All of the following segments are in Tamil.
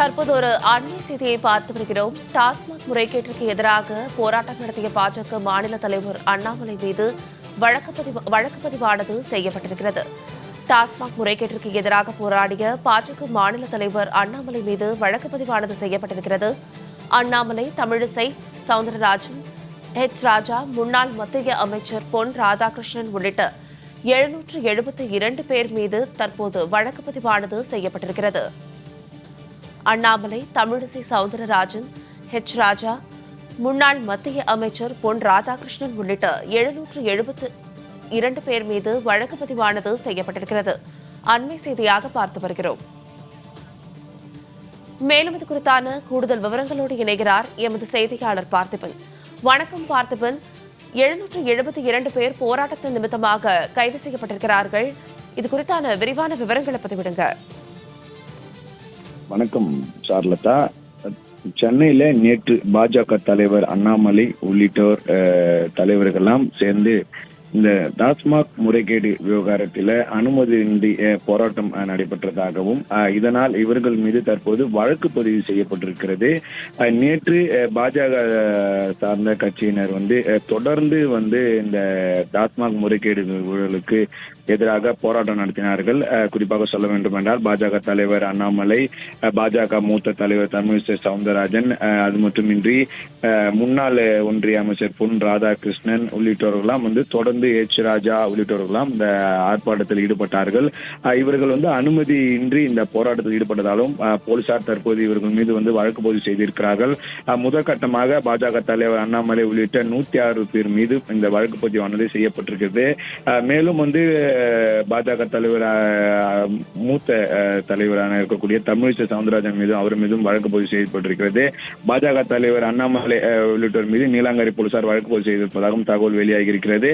தற்போது ஒரு அண்மை செய்தியை பார்த்து வருகிறோம். டாஸ்மாக் முறைகேட்டிற்கு எதிராக போராட்டம் நடத்திய பாஜக மாநில தலைவர் அண்ணாமலை மீது வழக்கு பதிவானது செய்யப்பட்டிருக்கிறது. டாஸ்மாக் முறைகேட்டிற்கு எதிராக போராடிய பாஜக மாநில தலைவர் அண்ணாமலை மீது வழக்கு பதிவானது செய்யப்பட்டிருக்கிறது. அண்ணாமலை, தமிழிசை சவுந்தரராஜன், ராஜா, முன்னாள் மத்திய அமைச்சர் பொன் ராதாகிருஷ்ணன் உள்ளிட்ட 772 பேர் மீது தற்போது வழக்கு பதிவானது செய்யப்பட்டிருக்கிறது. அண்ணாமலை, தமிழிசை சவுந்தரராஜன், ராஜா, முன்னாள் மத்திய அமைச்சர் பொன் ராதாகிருஷ்ணன் உள்ளிட்ட 772 பேர் மீது வழக்கு பதிவானது செய்யப்பட்டிருக்கிறது. அண்மை செய்தியாக பார்த்து வருகிறோம். மேலும் இது குறித்தான கூடுதல் விவரங்களோடு இணைகிறார் எமது செய்தியாளர் பார்த்திபன். வணக்கம் பார்த்திபன். 772 பேர் போராட்டத்தின் நிமித்தமாக கைது செய்யப்பட்டிருக்கிறார்கள். இது குறித்தான விரிவான விவரங்களை பதிவிடுங்க. வணக்கம் சார்லதா. சென்னையில நேற்று பாஜக தலைவர் அண்ணாமலை உள்ளிட்டோர் தலைவர்கள்லாம் சேர்ந்து இந்த டாஸ்மாக் முறைகேடு விவகாரத்தில் அனுமதியின்றி போராட்டம் நடைபெற்றதாகவும் இதனால் இவர்கள் மீது தற்போது வழக்கு பதிவு செய்யப்பட்டிருக்கிறது. நேற்று பாஜக சார்ந்த கட்சியினர் தொடர்ந்து இந்த டாஸ்மாக் முறைகேடு ஊழலுக்கு எதிராக போராட்டம் நடத்தினார்கள். குறிப்பாக சொல்ல வேண்டும் என்றால் பாஜக தலைவர் அண்ணாமலை, பாஜக மூத்த தலைவர் தமிழிசை சவுந்தரராஜன், அது மட்டுமின்றி முன்னாள் ஒன்றிய அமைச்சர் பொன் ராதாகிருஷ்ணன் உள்ளிட்டவர்களாம் தொடர்ந்து ராஜா உள்ளிட்டவர்களாம் இந்த ஆர்ப்பாட்டத்தில் ஈடுபட்டார்கள். இவர்கள் அனுமதியின்றி இந்த போராட்டத்தில் ஈடுபட்டதாலும் போலீசார் தற்போது இவர்கள் மீது வழக்கு பதிவு செய்திருக்கிறார்கள். முதற்கட்டமாக பாஜக தலைவர் அண்ணாமலை உள்ளிட்ட 106 பேர் மீது இந்த வழக்கு பதிவானது செய்யப்பட்டிருக்கிறது. மேலும் பாஜக தலைவர் மூத்த தலைவரான இருக்கக்கூடிய தமிழிசை சவுந்தரராஜன் மீதும் அவர் மீதும் வழக்கு பதிவு செய்யப்பட்டிருக்கிறது. பாஜக தலைவர் அண்ணாமலை உள்ளிட்டோர் மீது நீலாங்கரை போலீசார் வழக்கு பதிவு செய்திருப்பதாகவும் தகவல் வெளியாகி இருக்கிறது.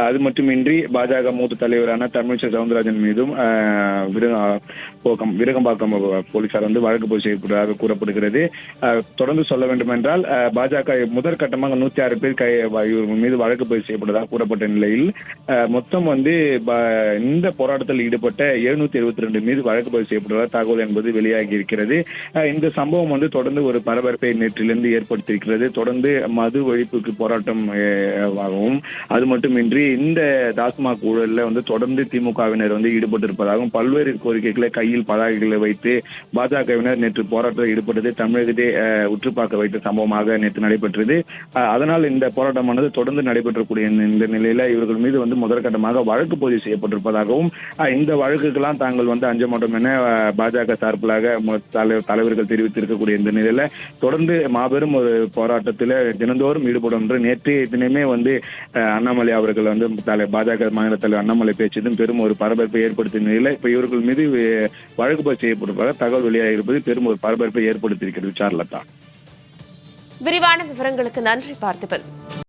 அது மட்டுமின்றி பாஜக மூத்த தலைவரான தமிழிசை சவுந்தரராஜன் மீதும் விருகம்பாக்கம் போலீசார் வழக்கு பதிவு செய்யப்பட்டதாக கூறப்படுகிறது. தொடர்ந்து சொல்ல வேண்டும் என்றால் பாஜக முதற்கட்டமாக 106 பேர் மீது வழக்கு பதிவு செய்யப்பட்டதாக கூறப்பட்ட நிலையில் மொத்தம் இந்த போராட்டத்தில் ஈடுபட்ட 772 மீது வழக்கு பதிவு செய்யப்பட்டதாக தகவல் என்பது வெளியாகி இருக்கிறது. இந்த சம்பவம் தொடர்ந்து ஒரு பரபரப்பை நேற்றிலிருந்து ஏற்படுத்தியிருக்கிறது. தொடர்ந்து மது ஒழிப்புக்கு போராட்டம் ஆகவும் அது மட்டுமின்றி இந்த டாஸ்மாக் ஊழலில் தொடர்ந்து திமுகவினர் ஈடுபட்டிருப்பதாகவும் பல்வேறு கோரிக்கைகளை கையில் பதாகைகளை வைத்து பாஜகவினர் நேற்று போராட்டத்தில் ஈடுபட்டது தமிழகத்தை உற்றுப்பாக்க வைத்த சம்பவமாக நேற்று நடைபெற்றது. அதனால் இந்த போராட்டமானது தொடர்ந்து நடைபெற்றக்கூடிய இந்த நிலையில இவர்கள் மீது முதற்கட்டமாக வழக்கு பதிவு செய்யப்பட்டிருப்பதாகவும் இந்த வழக்குக்கெல்லாம் தாங்கள் அஞ்ச மாட்டோம் என பாஜக சார்பிலாக தலைவர்கள் தெரிவித்திருக்கக்கூடிய இந்த நிலையில தொடர்ந்து மாபெரும் ஒரு போராட்டத்தில் தினந்தோறும் ஈடுபடும் என்று நேற்றைய தினமே அண்ணாமலை அவர்கள் பாஜக மாநில தலைவர் அண்ணாமலை பேச்சதும் பெரும் ஒரு பரபரப்பை ஏற்படுத்திய நிலையில இப்ப இவர்கள் மீது வழக்கு பதிவு செய்யப்படுவதாக தகவல் வெளியாக இருப்பது பெரும் ஒரு பரபரப்பை ஏற்படுத்தியிருக்கிறது. சார்லதா, விரிவான விவரங்களுக்கு நன்றி பார்த்திபன்.